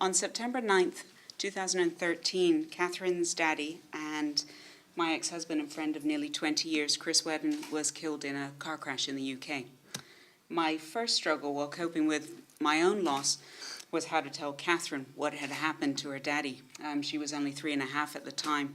On September 9th, 2013, Catherine's daddy and my ex-husband and friend of nearly 20 years, Chris Wheddon, was killed in a car crash in the UK. My first struggle while coping with my own loss was how to tell Catherine what had happened to her daddy. She was only 3.5 at the time.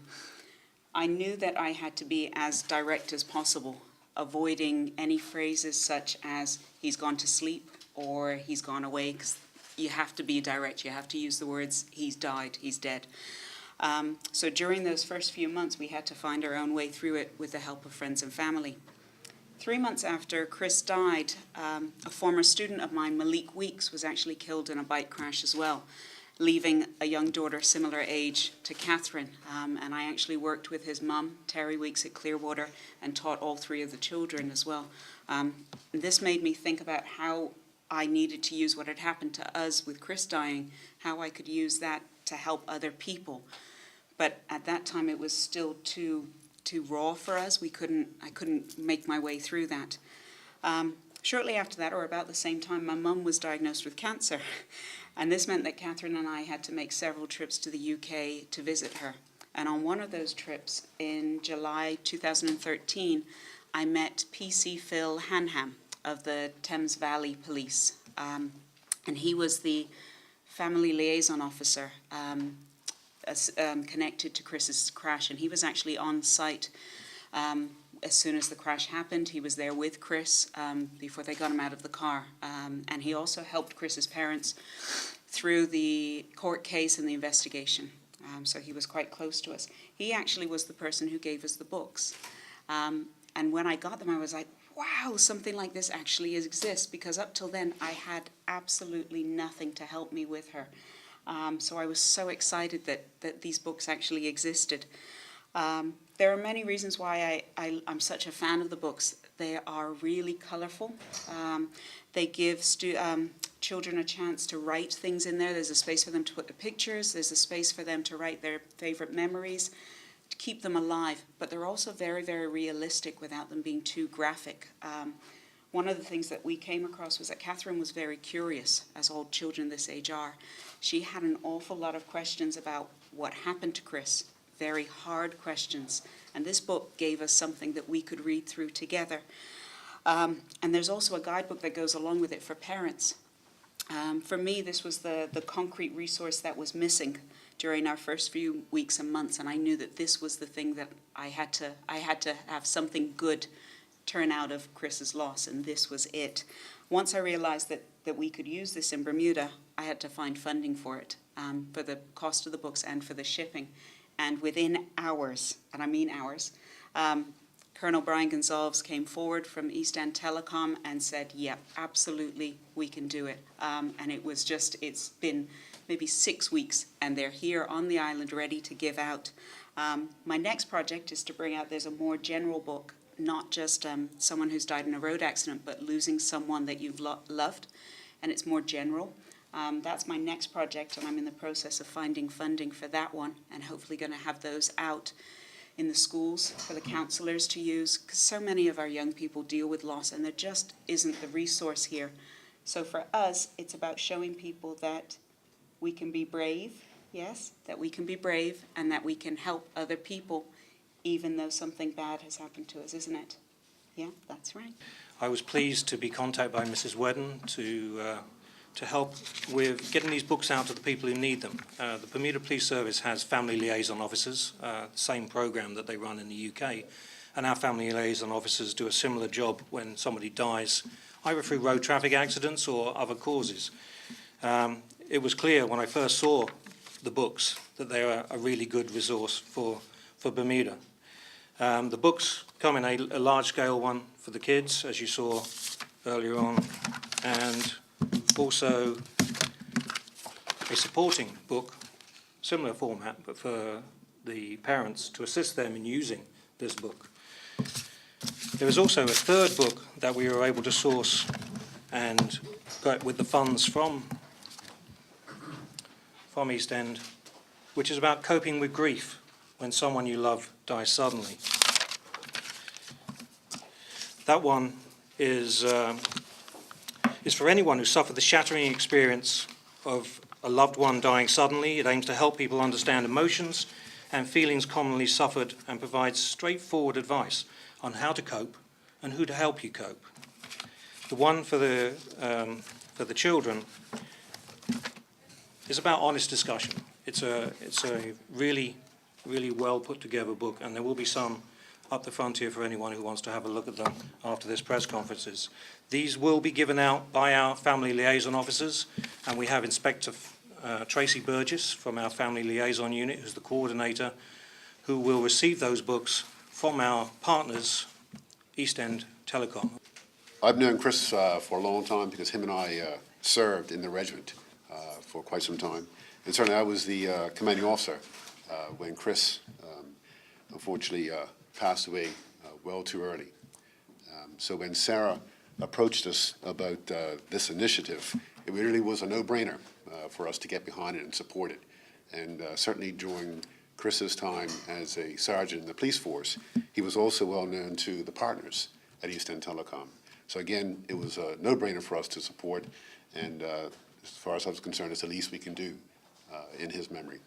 I knew that I had to be as direct as possible, avoiding any phrases such as, he's gone to sleep or he's gone away, because you have to be direct. You have to use the words, he's died, he's dead. So during those first few months, we had to find our own way through it with the help of friends and family. 3 months after Chris died, a former student of mine, Malik Weeks, was actually killed in a bike crash as well, leaving a young daughter similar age to Catherine. And I actually worked with his mum, Terry Weeks, at Clearwater, and taught all 3 of the children as well. This made me think about how I needed to use what had happened to us with Chris dying, how I could use that to help other people. But at that time, it was still too raw for us. I couldn't make my way through that. Shortly after that, or about the same time, my mum was diagnosed with cancer. And this meant that Catherine and I had to make several trips to the UK to visit her. And on one of those trips in July 2013, I met PC Phil Hanham of the Thames Valley Police. And he was the family liaison officer connected to Chris's crash. And he was actually on site as soon as the crash happened. He was there with Chris before they got him out of the car. And he also helped Chris's parents through the court case and the investigation. So he was quite close to us. He actually was the person who gave us the books. And when I got them, I was like, wow, something like this actually exists, because up till then I had absolutely nothing to help me with her. So I was so excited that these books actually existed. There are many reasons why I'm such a fan of the books. They are really colorful. They give children a chance to write things in there. There's a space for them to put the pictures. There's a space for them to write their favorite memories, to keep them alive. But they're also very, very realistic without them being too graphic. One of the things that we came across was that Catherine was very curious, as all children this age are. She had an awful lot of questions about what happened to Chris, very hard questions. And this book gave us something that we could read through together. And there's also a guidebook that goes along with it for parents. For me, this was the concrete resource that was missing during our first few weeks and months, and I knew that this was the thing that I had to have something good turn out of Chris's loss, and this was it. Once I realized that we could use this in Bermuda, I had to find funding for it, for the cost of the books and for the shipping. And within hours, and I mean hours, Colonel Brian Gonzalez came forward from East End Telecom and said, yeah, absolutely, we can do it. And it's been maybe 6 weeks, and they're here on the island ready to give out. My next project is to bring out, there's a more general book, not just someone who's died in a road accident, but losing someone that you've loved, and it's more general. That's my next project, and I'm in the process of finding funding for that one, and hopefully going to have those out in the schools for the counselors to use, because so many of our young people deal with loss, and there just isn't the resource here. So for us, it's about showing people that we can be brave, yes, that we can be brave, and that we can help other people, even though something bad has happened to us, isn't it? Yeah, that's right. I was pleased to be contacted by Mrs. Wheddon to help with getting these books out to the people who need them. The Bermuda Police Service has family liaison officers, same program that they run in the UK, and our family liaison officers do a similar job when somebody dies, either through road traffic accidents or other causes. It was clear when I first saw the books that they are a really good resource for Bermuda. The books come in a large-scale one for the kids, as you saw earlier on, and also a supporting book, similar format, but for the parents to assist them in using this book. There is also a third book that we were able to source and got with the funds from East End, which is about coping with grief when someone you love dies suddenly. That one is for anyone who suffered the shattering experience of a loved one dying suddenly. It aims to help people understand emotions and feelings commonly suffered and provides straightforward advice on how to cope and who to help you cope. The one for the children is about honest discussion. It's a really well put together book, and there will be some up the front here for anyone who wants to have a look at them after this press conferences. These will be given out by our family liaison officers, and we have Inspector Tracy Burgess from our family liaison unit, who's the coordinator, who will receive those books from our partners, East End Telecom. I've known Chris for a long time because him and I served in the regiment for quite some time. And certainly I was the commanding officer when Chris unfortunately passed away well too early. So when Sarah approached us about this initiative, it really was a no-brainer for us to get behind it and support it. And certainly during Chris's time as a sergeant in the police force, he was also well known to the partners at East End Telecom. So again, it was a no-brainer for us to support, and as far as I was concerned, it's the least we can do in his memory.